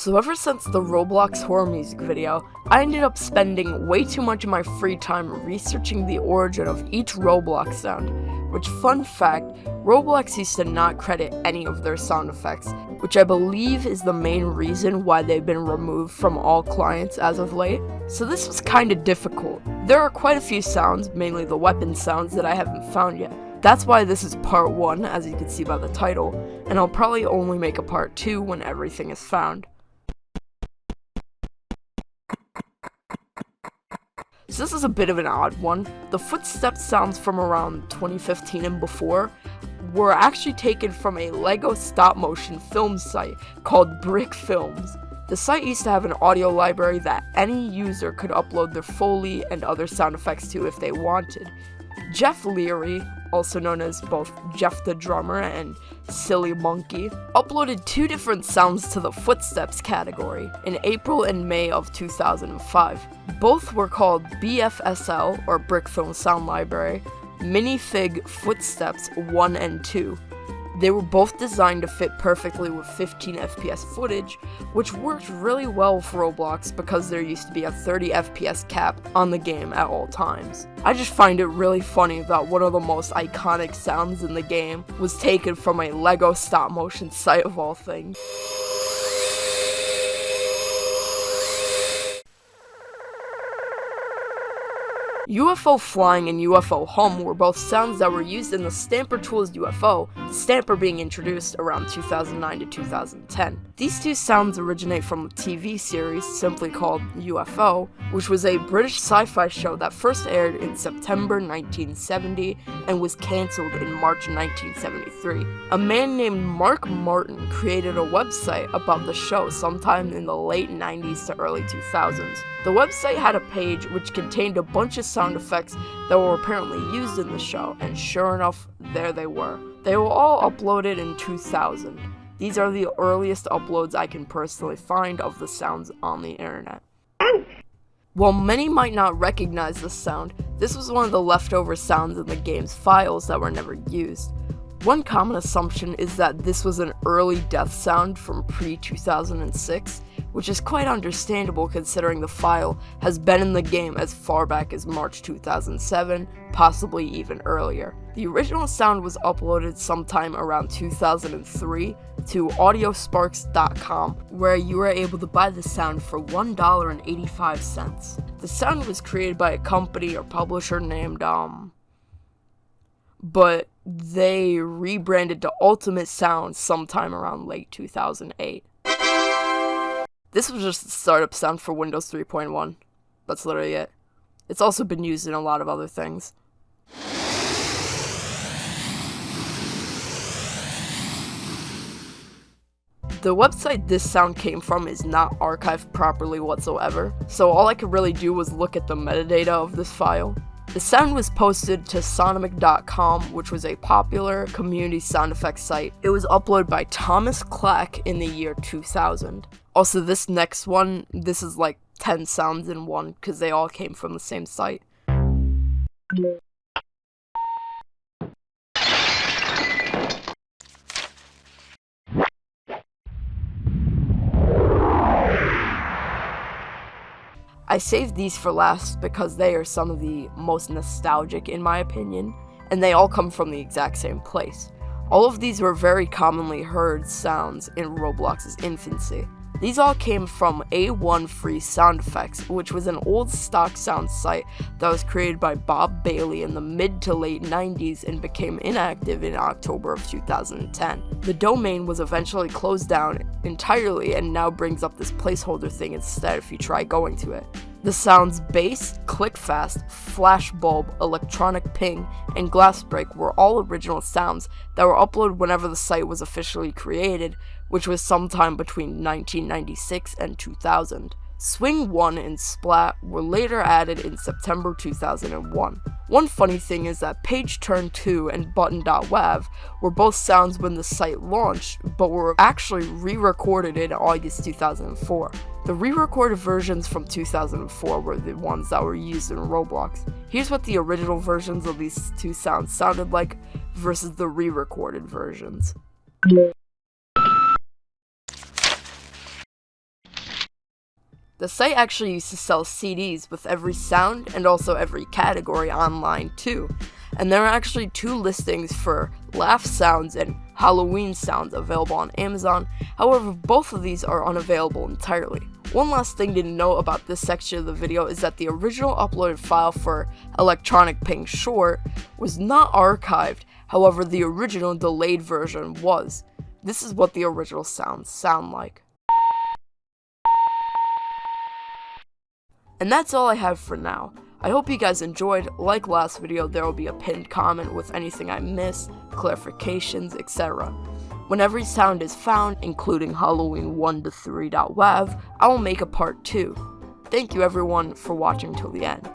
So ever since the Roblox horror music video, I ended up spending way too much of my free time researching the origin of each Roblox sound, which, fun fact, Roblox used to not credit any of their sound effects, which I believe is the main reason why they've been removed from all clients as of late. So this was kinda difficult. There are quite a few sounds, mainly the weapon sounds, that I haven't found yet. That's why this is part 1, as you can see by the title, and I'll probably only make a part 2 when everything is found. So this is a bit of an odd one. The footsteps sounds from around 2015 and before were actually taken from a Lego stop-motion film site called Brick Films. The site used to have an audio library that any user could upload their Foley and other sound effects to if they wanted. Jeff Leary, also known as both Jeff the Drummer and Silly Monkey, uploaded 2 different sounds to the footsteps category in April and May of 2005. Both were called BFSL, or Brick Film Sound Library, Minifig Footsteps 1 and 2. They were both designed to fit perfectly with 15 FPS footage, which worked really well for Roblox because there used to be a 30 FPS cap on the game at all times. I just find it really funny that one of the most iconic sounds in the game was taken from a Lego stop-motion site of all things. ufoFlying and ufoHum were both sounds that were used in the Stamper Tools UFO, the Stamper being introduced around 2009 to 2010. These 2 sounds originate from a TV series simply called UFO, which was a British sci-fi show that first aired in September 1970 and was cancelled in March 1973. A man named Mark Martin created a website about the show sometime in the late 90s to early 2000s. The website had a page which contained a bunch of sound effects that were apparently used in the show, and sure enough, there they were. They were all uploaded in 2000. These are the earliest uploads I can personally find of the sounds on the internet. While many might not recognize this sound, this was one of the leftover sounds in the game's files that were never used. One common assumption is that this was an early death sound from pre-2006, which is quite understandable considering the file has been in the game as far back as March 2007, possibly even earlier. The original sound was uploaded sometime around 2003 to audiosparks.com, where you were able to buy the sound for $1.85. The sound was created by a company or publisher named, but they rebranded to Ultimate Sound sometime around late 2008. This was just the startup sound for Windows 3.1. That's literally it. It's also been used in a lot of other things. The website this sound came from is not archived properly whatsoever, so all I could really do was look at the metadata of this file. The sound was posted to sonomic.com, which was a popular community sound effects site. It was uploaded by Thomas Clack in the year 2000. Also, this next one, this is like 10 sounds in one, because they all came from the same site. I saved these for last because they are some of the most nostalgic in my opinion, and they all come from the exact same place. All of these were very commonly heard sounds in Roblox's infancy. These all came from A1 Free Sound Effects, which was an old stock sound site that was created by Bob Bailey in the mid to late 90s and became inactive in October of 2010. The domain was eventually closed down entirely and now brings up this placeholder thing instead if you try going to it. The sounds bass, clickfast, flashbulb, electronic ping, and glassbreak were all original sounds that were uploaded whenever the site was officially created, which was sometime between 1996 and 2000. Swing 1 and Splat were later added in September 2001. One funny thing is that pageturn 2 and button.wav were both sounds when the site launched, but were actually re-recorded in August 2004. The re-recorded versions from 2004 were the ones that were used in Roblox. Here's what the original versions of these 2 sounds sounded like versus the re-recorded versions. The site actually used to sell CDs with every sound and also every category online too. And there are actually 2 listings for laugh sounds and Halloween sounds available on Amazon. However, both of these are unavailable entirely. One last thing to know about this section of the video is that the original uploaded file for electronicpingshort was not archived. However, the original delayed version was. This is what the original sounds sound like. And that's all I have for now. I hope you guys enjoyed. Like last video, there will be a pinned comment with anything I missed, clarifications, etc. When every sound is found, including Halloween 1 to 3.wav, I will make a part 2. Thank you everyone for watching till the end.